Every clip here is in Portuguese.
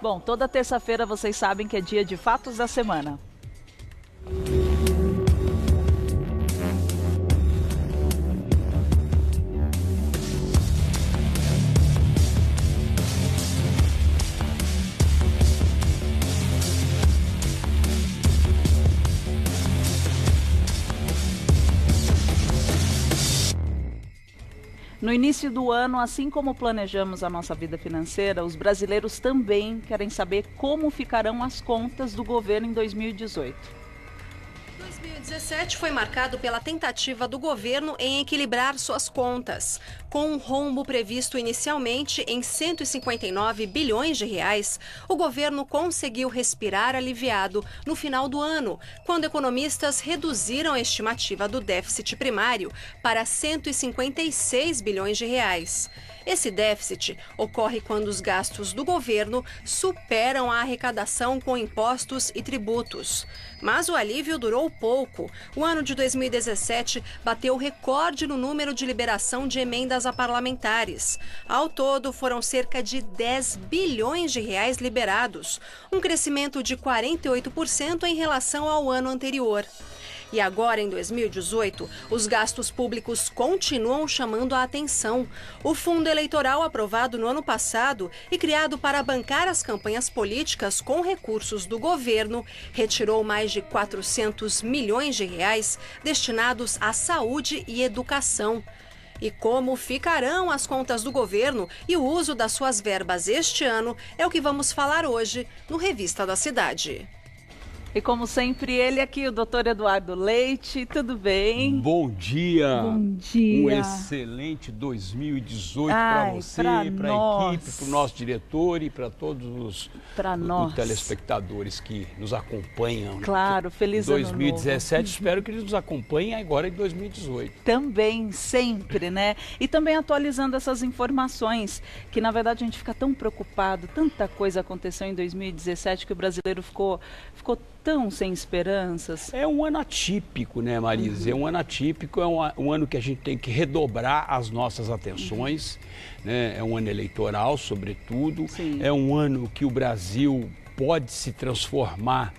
Bom, toda terça-feira vocês sabem que é dia de Fatos da Semana. No início do ano, assim como planejamos a nossa vida financeira, os brasileiros também querem saber como ficarão as contas do governo em 2018. 2017 foi marcado pela tentativa do governo em equilibrar suas contas. Com um rombo previsto inicialmente em 159 bilhões de reais, o governo conseguiu respirar aliviado no final do ano, quando economistas reduziram a estimativa do déficit primário para 156 bilhões de reais. Esse déficit ocorre quando os gastos do governo superam a arrecadação com impostos e tributos. Mas o alívio durou pouco. O ano de 2017 bateu recorde no número de liberação de emendas a parlamentares. Ao todo, foram cerca de 10 bilhões de reais liberados, um crescimento de 48% em relação ao ano anterior. E agora, em 2018, os gastos públicos continuam chamando a atenção. O fundo eleitoral aprovado no ano passado e criado para bancar as campanhas políticas com recursos do governo retirou mais de 400 milhões de reais destinados à saúde e educação. E como ficarão as contas do governo e o uso das suas verbas este ano é o que vamos falar hoje no Revista da Cidade. E como sempre, ele aqui, o Dr. Eduardo Leite, tudo bem? Bom dia! Bom dia! Um excelente 2018 para você, para a equipe, para o nosso diretor e para todos os telespectadores que nos acompanham. Claro, feliz ano novo. 2017, espero que eles nos acompanhem agora em 2018. Também, sempre, né? E também atualizando essas informações, que na verdade a gente fica tão preocupado, tanta coisa aconteceu em 2017 que o brasileiro ficou tão sem esperanças. É um ano atípico, né, Marisa? É um ano atípico, é um ano que a gente tem que redobrar as nossas atenções, né? É um ano eleitoral, sobretudo. Sim. É um ano que o Brasil pode se transformar,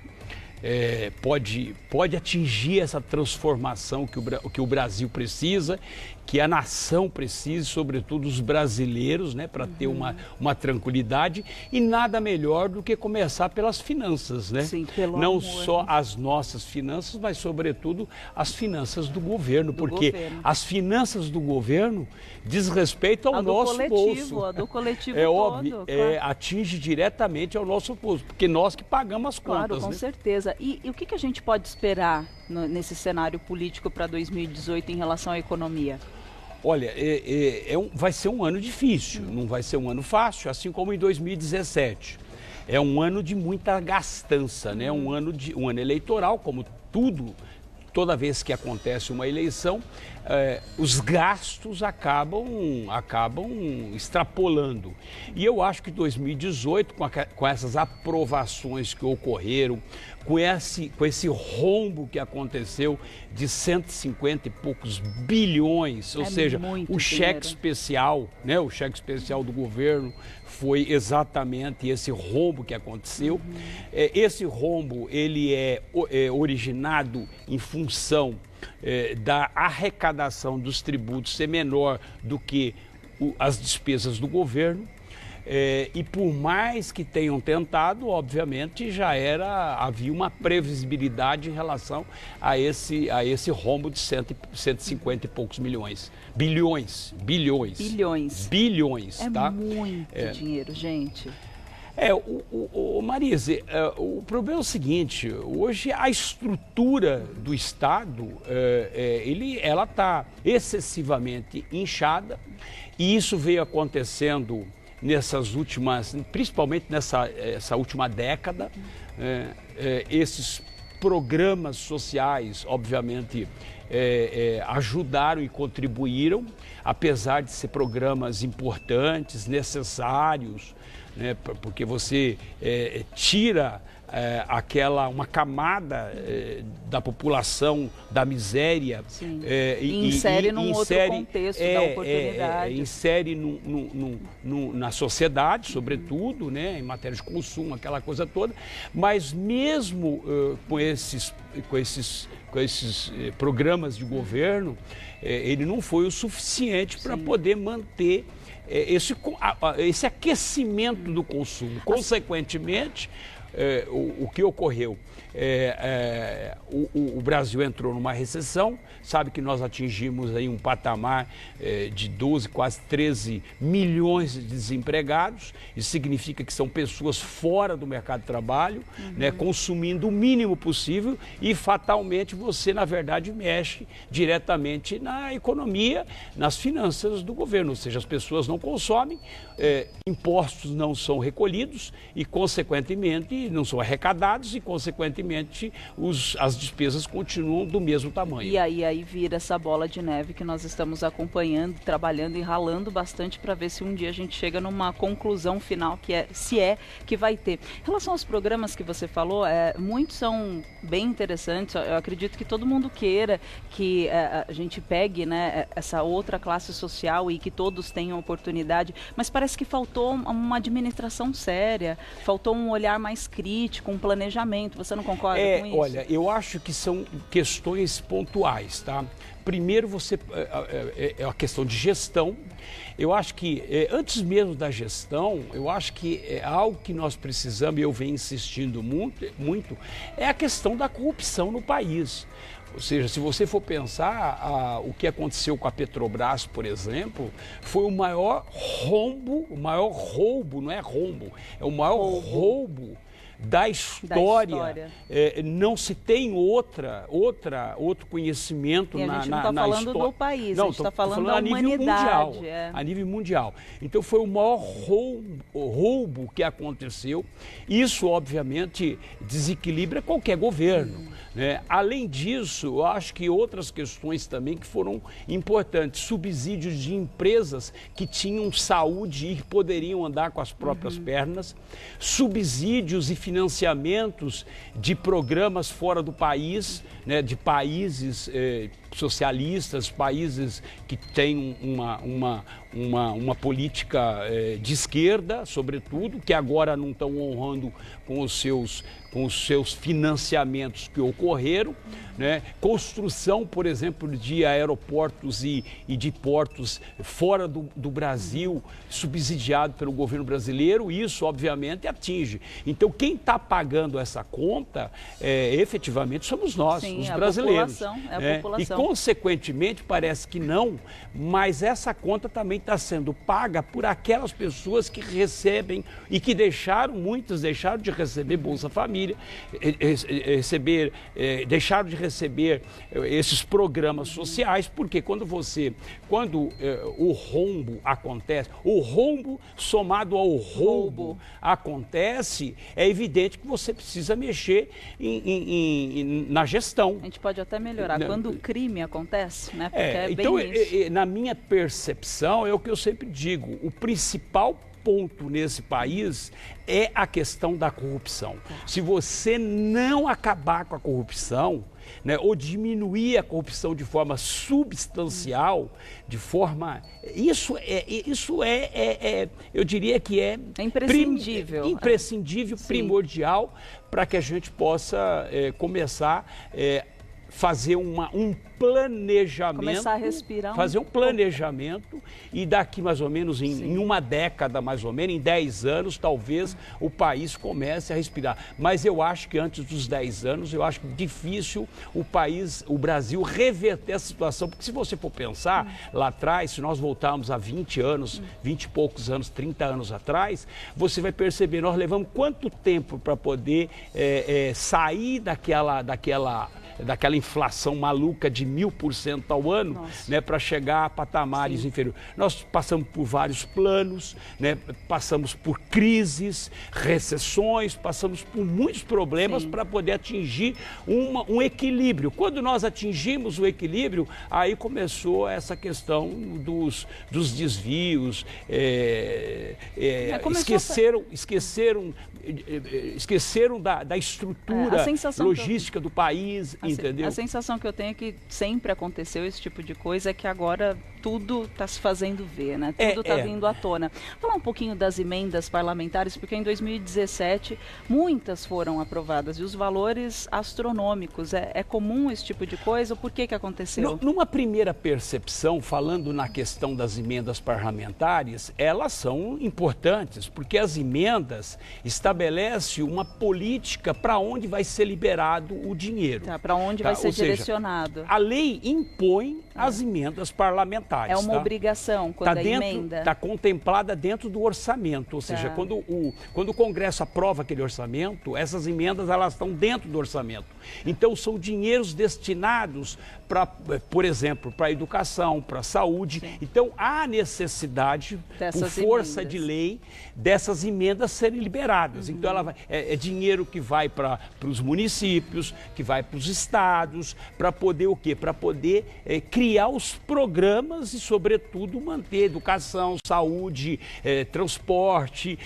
pode atingir essa transformação que o Brasil precisa, que a nação precisa, sobretudo os brasileiros, né, para ter uma tranquilidade, e nada melhor do que começar pelas finanças, né? Sim, pelo não amor, só as nossas finanças, mas sobretudo as finanças do governo, porque as finanças do governo diz respeito ao nosso bolso. A do coletivo é todo, óbvio, claro. Atinge diretamente ao nosso bolso, porque nós que pagamos as contas. Claro, com certeza. E o que a gente pode esperar nesse cenário político para 2018 em relação à economia? Olha, vai ser um ano difícil, não vai ser um ano fácil, assim como em 2017. É um ano de muita gastança, né? Um ano eleitoral, como toda vez que acontece uma eleição, os gastos acabam extrapolando. E eu acho que 2018, com essas aprovações que ocorreram, com esse rombo que aconteceu de 150 e poucos bilhões, ou seja, o cheque especial, né? O cheque especial do governo foi exatamente esse rombo que aconteceu. Esse rombo, ele é originado em função da arrecadação dos tributos ser menor do que as despesas do governo. E por mais que tenham tentado, obviamente havia uma previsibilidade em relação a esse rombo de 150 e poucos milhões. Bilhões. Tá? É muito dinheiro, gente. Marise, o problema é o seguinte: hoje a estrutura do Estado, ela está excessivamente inchada, e isso veio acontecendo principalmente nessa última década. Esses programas sociais, obviamente, ajudaram e contribuíram, apesar de ser programas importantes, necessários, né, porque você tira uma camada da população da miséria. Insere num outro contexto da oportunidade. Insere na sociedade, sobretudo, né, em matéria de consumo, aquela coisa toda, mas mesmo com esses programas de governo, ele não foi o suficiente para poder manter esse aquecimento do consumo. Consequentemente, o que ocorreu? O Brasil entrou numa recessão, sabe que nós atingimos aí um patamar de 12, quase 13 milhões de desempregados. Isso significa que são pessoas fora do mercado de trabalho, né, consumindo o mínimo possível, e fatalmente você, na verdade, mexe diretamente na economia, nas finanças do governo, ou seja, as pessoas não consomem, impostos não são recolhidos e, consequentemente, não são arrecadados e, consequentemente, as despesas continuam do mesmo tamanho. E aí vira essa bola de neve que nós estamos acompanhando, trabalhando e ralando bastante para ver se um dia a gente chega numa conclusão final, se é que vai ter. Em relação aos programas que você falou, muitos são bem interessantes. Eu acredito que todo mundo queira que a gente pegue, né, essa outra classe social e que todos tenham oportunidade, mas parece que faltou uma administração séria, faltou um olhar mais crítico, um planejamento. Você não concorda com isso? Olha, eu acho que são questões pontuais, tá? Primeiro, é a questão de gestão. Eu acho que, antes mesmo da gestão, eu acho que algo que nós precisamos, e eu venho insistindo muito, é a questão da corrupção no país. Ou seja, se você for pensar, o que aconteceu com a Petrobras, por exemplo, foi o maior roubo, não é rombo, é o maior roubo da história. Não se tem outro conhecimento na história. A gente não está falando do país, não, a gente está falando da humanidade. A nível mundial. Então foi o maior roubo que aconteceu. Isso, obviamente, desequilibra qualquer governo. Né? Além disso, eu acho que outras questões também que foram importantes. Subsídios de empresas que tinham saúde e poderiam andar com as próprias pernas. Subsídios e financiamentos de programas fora do país, né, de países socialistas, países que têm uma política de esquerda, sobretudo, que agora não estão honrando com os seus financiamentos que ocorreram, né? Construção, por exemplo, de aeroportos e de portos fora do Brasil, subsidiado pelo governo brasileiro, isso obviamente atinge. Então quem está pagando essa conta, efetivamente, somos nós, os brasileiros. A população. E consequentemente, parece que não, mas essa conta também está sendo paga por aquelas pessoas que recebem e que muitas deixaram de receber Bolsa Família, deixaram de receber esses programas sociais, porque quando o rombo acontece, o rombo somado ao roubo acontece, é evidente que você precisa mexer na gestão. A gente pode até melhorar quando o crime acontece, né? Porque então, bem isso. Na minha percepção, é o que eu sempre digo, o principal ponto nesse país é a questão da corrupção. Se você não acabar com a corrupção, né, ou diminuir a corrupção de forma substancial, eu diria que é imprescindível. Imprescindível, primordial, para que a gente possa começar fazer um planejamento, começar a respirar fazer um planejamento e daqui mais ou menos em uma década, mais ou menos, em 10 anos, talvez o país comece a respirar. Mas eu acho que antes dos 10 anos, eu acho difícil o Brasil reverter essa situação, porque se você for pensar lá atrás, se nós voltarmos a 20 anos, 20 e poucos anos, 30 anos atrás, você vai perceber, nós levamos quanto tempo para poder sair daquela daquela inflação maluca de 1000% ao ano, né, para chegar a patamares inferiores. Nós passamos por vários planos, né, passamos por crises, recessões, passamos por muitos problemas para poder atingir um equilíbrio. Quando nós atingimos o equilíbrio, aí começou essa questão dos desvios, esqueceram da estrutura logística do país, entendeu? A sensação que eu tenho é que sempre aconteceu esse tipo de coisa, é que agora tudo está se fazendo ver, né? Tudo está vindo à tona. Falar um pouquinho das emendas parlamentares, porque em 2017 muitas foram aprovadas e os valores astronômicos. É comum esse tipo de coisa? Por que aconteceu? Numa primeira percepção, falando na questão das emendas parlamentares, elas são importantes, porque as emendas estabelecem uma política para onde vai ser liberado o dinheiro. Para onde vai ser direcionado. A lei impõe as emendas parlamentares. É uma obrigação quando é emenda. Está contemplada dentro do orçamento, ou seja, quando o Congresso aprova aquele orçamento, essas emendas elas estão dentro do orçamento. Então são dinheiros destinados para, por exemplo, para a educação, para a saúde. Então há necessidade, por força de lei, dessas emendas serem liberadas. Então é dinheiro que vai para os municípios, que vai para os estados, para poder o quê? Para poder criar os programas e, sobretudo, manter educação, saúde, transporte,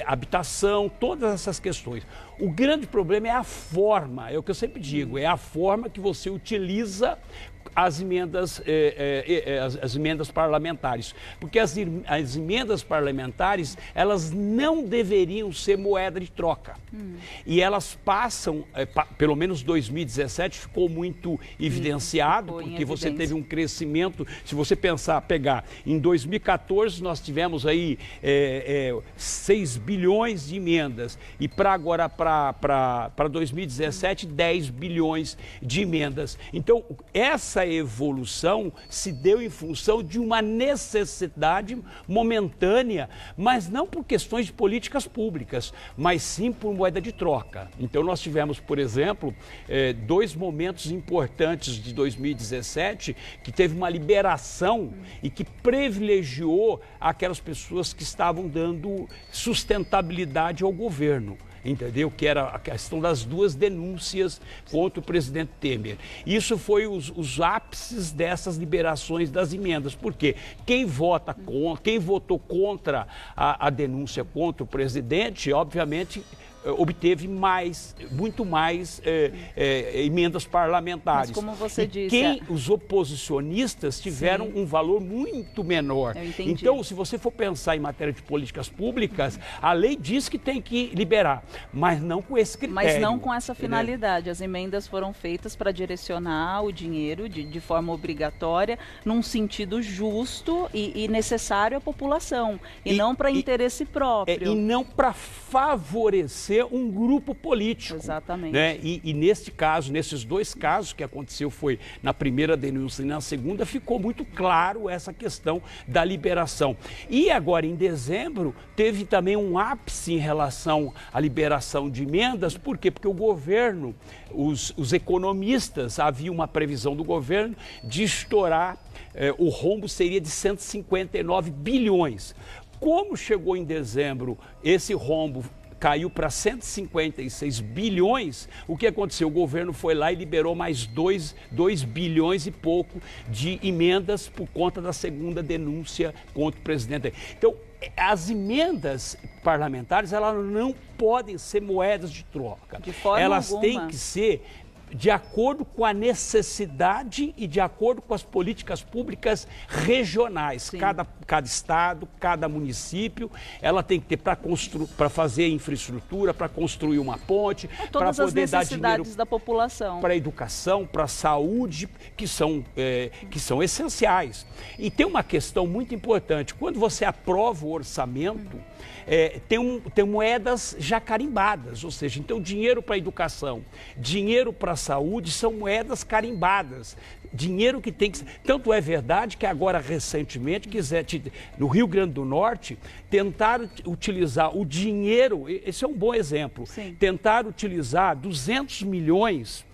habitação, todas essas questões. O grande problema é a forma, é o que eu sempre digo, é a forma que você utiliza as emendas parlamentares, porque as emendas parlamentares, elas não deveriam ser moeda de troca. E elas passam, pelo menos 2017 ficou muito evidenciado, porque você teve um crescimento, se você pegar, em 2014 nós tivemos aí 6 bilhões de emendas, e para 2017, 10 bilhões de emendas. Então, essa evolução se deu em função de uma necessidade momentânea, mas não por questões de políticas públicas, mas sim por moeda de troca. Então nós tivemos, por exemplo, 2 momentos importantes de 2017 que teve uma liberação e que privilegiou aquelas pessoas que estavam dando sustentabilidade ao governo. Entendeu? Que era a questão das 2 denúncias contra o presidente Temer. Isso foi os ápices dessas liberações das emendas. Por quê? Quem votou contra a denúncia contra o presidente, obviamente, obteve muito mais emendas parlamentares. Mas como você disse... Os oposicionistas tiveram um valor muito menor. Então, se você for pensar em matéria de políticas públicas, a lei diz que tem que liberar, mas não com esse critério. Mas não com essa finalidade. As emendas foram feitas para direcionar o dinheiro de forma obrigatória, num sentido justo e necessário à população, e não para interesse próprio. E não para favorecer um grupo político. Exatamente. Né? E neste caso, nesses 2 casos que aconteceu, foi na primeira denúncia e na segunda, ficou muito claro essa questão da liberação. E agora, em dezembro, teve também um ápice em relação à liberação de emendas. Por quê? Porque o governo, os economistas, havia uma previsão do governo de estourar, o rombo seria de 159 bilhões. Como chegou em dezembro, esse rombo caiu para 156 bilhões, o que aconteceu? O governo foi lá e liberou mais 2 bilhões e pouco de emendas por conta da segunda denúncia contra o presidente. Então, as emendas parlamentares, elas não podem ser moedas de troca. De forma elas alguma. têm que ser de acordo com a necessidade e de acordo com as políticas públicas regionais. Cada estado, cada município, ela tem que ter para fazer infraestrutura, para construir uma ponte, para poder dar dinheiro da população, para a educação, para a saúde, que são essenciais. E tem uma questão muito importante: quando você aprova o orçamento, tem moedas já carimbadas, ou seja, então dinheiro para a educação, dinheiro para a saúde são moedas carimbadas, dinheiro que tem que... Tanto é verdade que agora, recentemente, no Rio Grande do Norte, tentaram utilizar o dinheiro, esse é um bom exemplo, tentar utilizar 200 milhões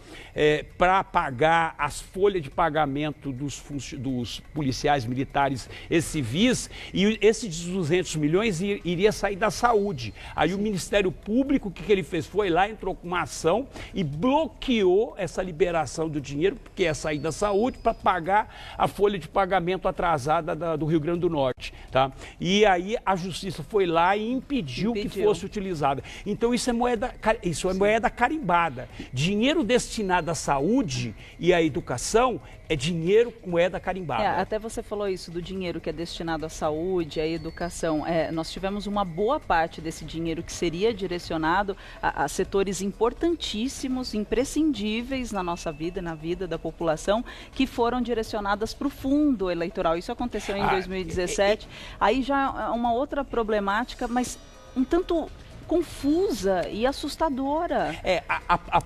para pagar as folhas de pagamento dos policiais militares e civis, e esses 200 milhões iria sair da saúde. Aí o Ministério Público, o que ele fez? Foi lá, entrou com uma ação e bloqueou essa liberação do dinheiro, porque ia sair da saúde, para pagar a folha de pagamento atrasada do Rio Grande do Norte. Tá? E aí a Justiça foi lá e impediu que fosse utilizada. Então isso é moeda carimbada. Dinheiro destinado à saúde e à educação é dinheiro com moeda carimbada. Até você falou isso do dinheiro que é destinado à saúde, à educação. Nós tivemos uma boa parte desse dinheiro que seria direcionado a setores importantíssimos, imprescindíveis na nossa vida, na vida da população, que foram direcionadas para o fundo eleitoral. Isso aconteceu em 2017. Aí já é uma outra problemática, mas um tanto confusa e assustadora.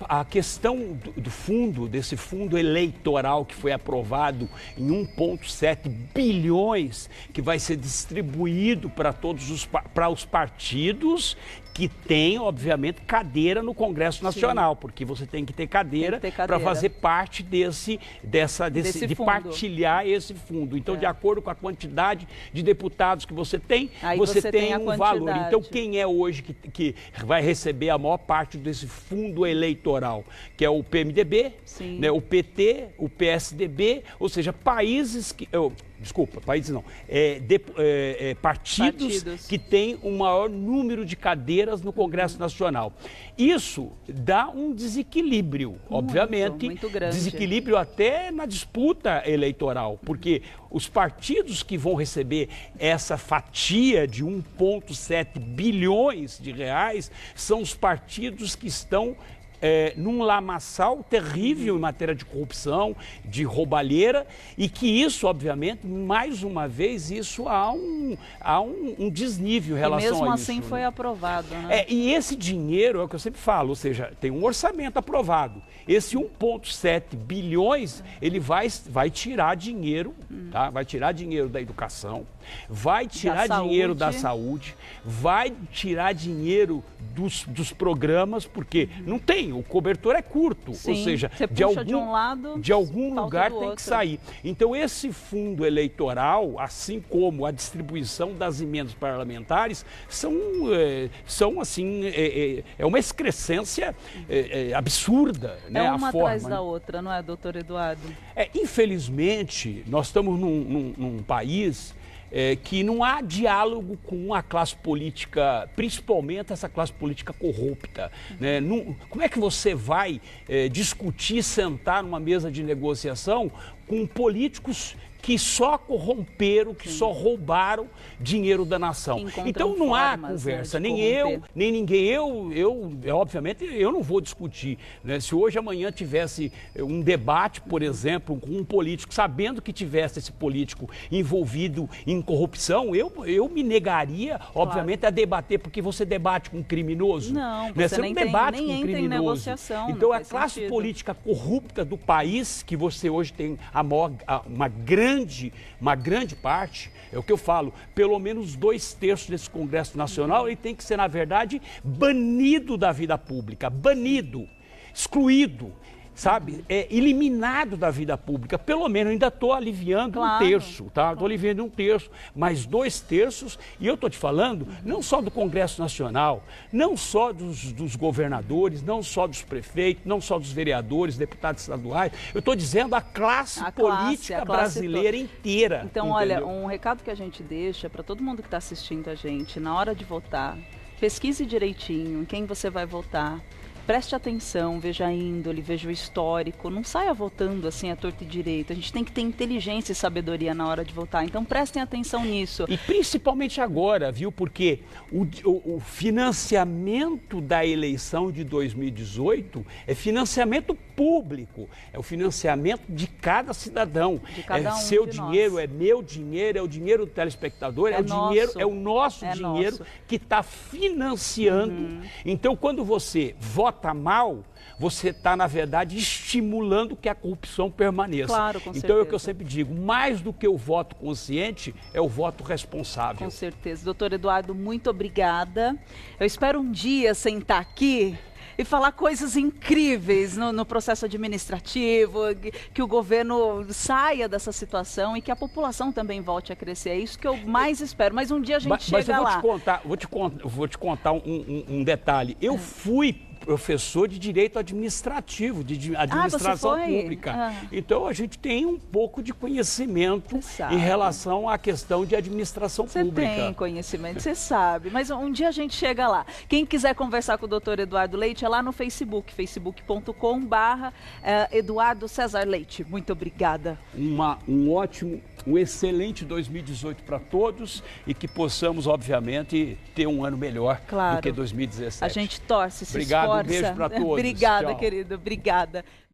A questão do fundo, desse fundo eleitoral que foi aprovado em 1,7 bilhões, que vai ser distribuído para os partidos que tem, obviamente, cadeira no Congresso Nacional, porque você tem que ter cadeira para fazer parte de partilhar esse fundo. Então, de acordo com a quantidade de deputados que você tem, você tem um valor. Então, quem é hoje que vai receber a maior parte desse fundo eleitoral? Que é o PMDB, né, o PT, o PSDB, ou seja, países que... Desculpa, países não. Partidos que têm o maior número de cadeiras no Congresso Nacional. Isso dá um desequilíbrio, obviamente. Muito grande. Desequilíbrio até na disputa eleitoral, porque os partidos que vão receber essa fatia de 1,7 bilhões de reais são os partidos que estão num lamaçal terrível em matéria de corrupção, de roubalheira, e que isso, obviamente, mais uma vez, isso há um desnível em relação a isso. E mesmo assim foi aprovado, né? E esse dinheiro, é o que eu sempre falo, ou seja, tem um orçamento aprovado. Esse 1,7 bilhões, ele vai tirar dinheiro, tá? Vai tirar dinheiro da educação, vai tirar dinheiro da saúde, vai tirar dinheiro dos programas, porque não tem, o cobertor é curto, ou seja, de algum lugar tem que sair. Então esse fundo eleitoral, assim como a distribuição das emendas parlamentares, são assim, uma excrescência absurda, né? Uma atrás da outra, não é, doutor Eduardo? Infelizmente, nós estamos num país que não há diálogo com a classe política, principalmente essa classe política corrupta. Né? Como é que você vai discutir, sentar numa mesa de negociação com políticos que só corromperam, que só roubaram dinheiro da nação? Então não há conversa, nem eu, nem ninguém. Obviamente, eu não vou discutir. Né? Se hoje, amanhã tivesse um debate, por exemplo, com um político, sabendo que tivesse esse político envolvido em corrupção, eu me negaria, obviamente, a debater, porque você debate com um criminoso. Não, né? Você não debate com um criminoso. Em negociação, então, a classe política corrupta do país, que você hoje tem uma grande parte, é o que eu falo, pelo menos 2/3 desse Congresso Nacional, ele tem que ser, na verdade, banido da vida pública, banido, excluído, sabe? Eliminado da vida pública. Pelo menos, ainda estou aliviando 1/3, tá? Estou aliviando 1/3, mas 2/3, e eu estou te falando, não só do Congresso Nacional, não só dos governadores, não só dos prefeitos, não só dos vereadores, deputados estaduais, eu estou dizendo a classe política brasileira inteira. Então, olha, um recado que a gente deixa para todo mundo que está assistindo a gente, na hora de votar, pesquise direitinho em quem você vai votar. Preste atenção, veja a índole, veja o histórico, não saia votando assim à torta e direito. A gente tem que ter inteligência e sabedoria na hora de votar, então prestem atenção nisso. E principalmente agora, viu, porque o financiamento da eleição de 2018 é financiamento público, é o financiamento de cada cidadão. De cada seu dinheiro, é meu dinheiro, é o dinheiro do telespectador, é o nosso dinheiro que está financiando. Então, quando você vota mal, você está, na verdade, estimulando que a corrupção permaneça. Claro, com então certeza. É o que eu sempre digo, mais do que o voto consciente, é o voto responsável. Com certeza. Doutor Eduardo, muito obrigada. Eu espero um dia sentar aqui e falar coisas incríveis no processo administrativo, que o governo saia dessa situação e que a população também volte a crescer. É isso que eu mais espero. Mas um dia a gente chega lá. Vou te contar um detalhe. Eu fui professor de direito administrativo, de administração pública. Então a gente tem um pouco de conhecimento em relação à questão de administração pública. Você tem conhecimento, você sabe, mas um dia a gente chega lá. Quem quiser conversar com o Dr. Eduardo Leite é lá no Facebook, facebook.com/Eduardo César Leite. Muito obrigada. Um excelente 2018 para todos e que possamos, obviamente, ter um ano melhor do que 2017. A gente torce, se Obrigado, esforça. um beijo para todos. Obrigada, Tchau. querido, obrigada.